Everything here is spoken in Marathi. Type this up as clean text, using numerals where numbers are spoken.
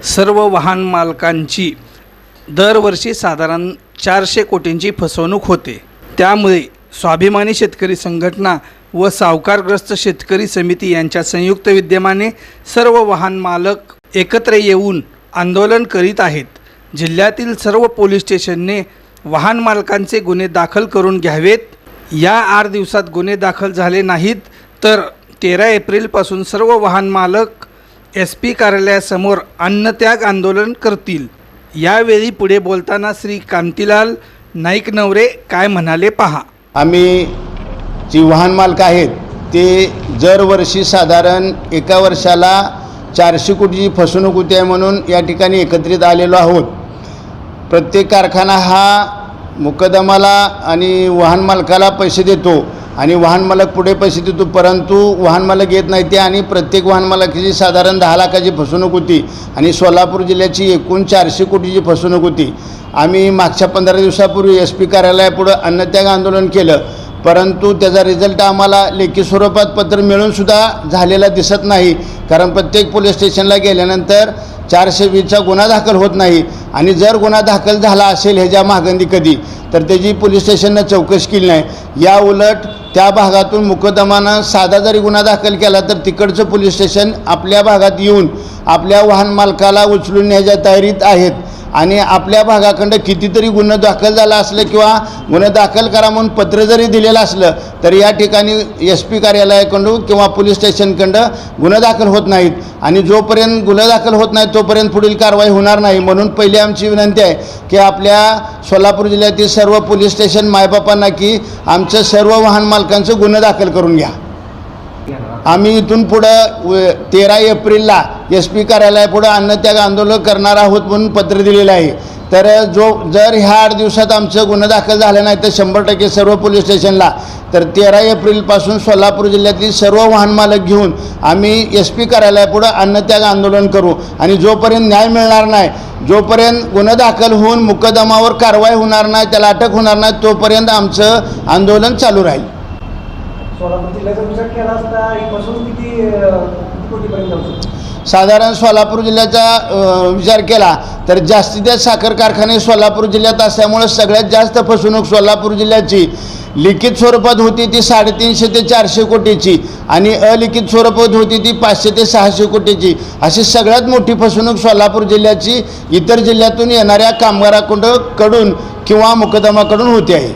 सर्व वाहन मालकांची दरवर्षी साधारण 400 कोटींची फसवणूक होते। त्यामुळे स्वाभिमानी शेतकरी संघटना व सावकारग्रस्त शेतकरी समिती यांच्या संयुक्त विद्यमाने सर्व वाहन मालक एकत्र येऊन आंदोलन करीत आहेत। जिल्ह्यातील सर्व पोलीस स्टेशनने वाहन मालकांचे गुन्हे दाखल करून घ्यावेत। या 8 दिवसात गुन्हे दाखल झाले नाहीत तर 13 एप्रिलपासून सर्व वाहन मालक SP कार्यालयासमोर अन्नत्याग आंदोलन करतील। यावेळी पुढे बोलताना श्री कांतीलाल नाईक नवरे काय म्हणाले पहा। आम्ही जी वाहन मालक आहेत ते दरवर्षी साधारण एका वर्षाला 400 कोटीची फसवणूक होते म्हणून या ठिकाणी एकत्रित आलेलो आहोत। प्रत्येक कारखाना हा मुकदमाला आणि वाहन मालकाला पैसे देतो आणि वाहन मालक पुढे पैसे देतो, परंतु वाहन मालक येत नाही ते आणि प्रत्येक वाहन मालकाची साधारण 10 लाखाची फसवणूक होती आणि सोलापूर जिल्ह्याची एकूण 400 कोटीची फसवणूक होती। आम्ही मागच्या 15 दिवसापूर्वी SP कार्यालयापुढे अन्नत्याग आंदोलन केलं, परंतु त्याचा रिझल्ट आम्हाला लेखी स्वरूपात पत्र मिळूनसुद्धा झालेला दिसत नाही। कारण प्रत्येक पोलीस स्टेशनला गेल्यानंतर 420चा गुन्हा दाखल होत नाही आणि जर गुन्हा दाखल झाला असेल ह्याच्या मागंदी कधी तर त्याची पोलीस स्टेशननं चौकशी केली नाही। या उलट त्या भागातून मुकदमानं साधा जरी गुन्हा दाखल केला तर तिकडचं पोलीस स्टेशन आपल्या भागात येऊन आपल्या वाहन मालकाला उचलून न्यायच्या तयारीत आहेत आणि आपल्या भागाकडं कितीतरी गुन्हा दाखल झाला असलं किंवा गुन्हा दाखल करा म्हणून पत्र जरी दिलेलं असलं तर या ठिकाणी SP कार्यालयाकडून किंवा पोलीस स्टेशनकडं गुन्हा दाखल होत नाहीत आणि जोपर्यंत गुन्हा दाखल होत नाही तोपर्यंत पुढील कारवाई होणार नाही। म्हणून पहिली आमची विनंती आहे की आपल्या सोलापूर जिल्ह्यातील सर्व पोलीस स्टेशन मायबापांना की आमचं सर्व वाहन मालकांचं गुन्हा दाखल करून घ्या। आम्ही इथून पुढं 13 एप्रिलला SP कार्यालयापुढं अन्नत्याग आंदोलन करणार आहोत म्हणून पत्र दिलेलं आहे। तर जर ह्या 8 दिवसात आमचं गुन्हा दाखल झालं नाही तर 100% सर्व पोलीस स्टेशनला तर 13 एप्रिलपासून सोलापूर जिल्ह्यातील सर्व वाहन मालक घेऊन आम्ही SP कार्यालयापुढं अन्नत्याग आंदोलन करू आणि जोपर्यंत न्याय मिळणार नाही, जोपर्यंत गुन्हा दाखल होऊन मुकदमावर कारवाई होणार नाही, त्याला अटक होणार नाही, तोपर्यंत आमचं आंदोलन चालू राहील। साधारण सोलापूर जिल्ह्याचा विचार केला तर जास्तीत जास्त साखर कारखाने सोलापूर जिल्ह्यात असल्यामुळे सगळ्यात जास्त फसवणूक सोलापूर जिल्ह्याची लिखित स्वरूपात होती ती 350 ते 400 कोटीची आणि अलिखित स्वरूपात होती ती 500 ते 600 कोटीची। अशी सगळ्यात मोठी फसवणूक सोलापूर जिल्ह्याची इतर जिल्ह्यातून येणाऱ्या कामगाराकडून किंवा मुकदमाकडून होती आहे।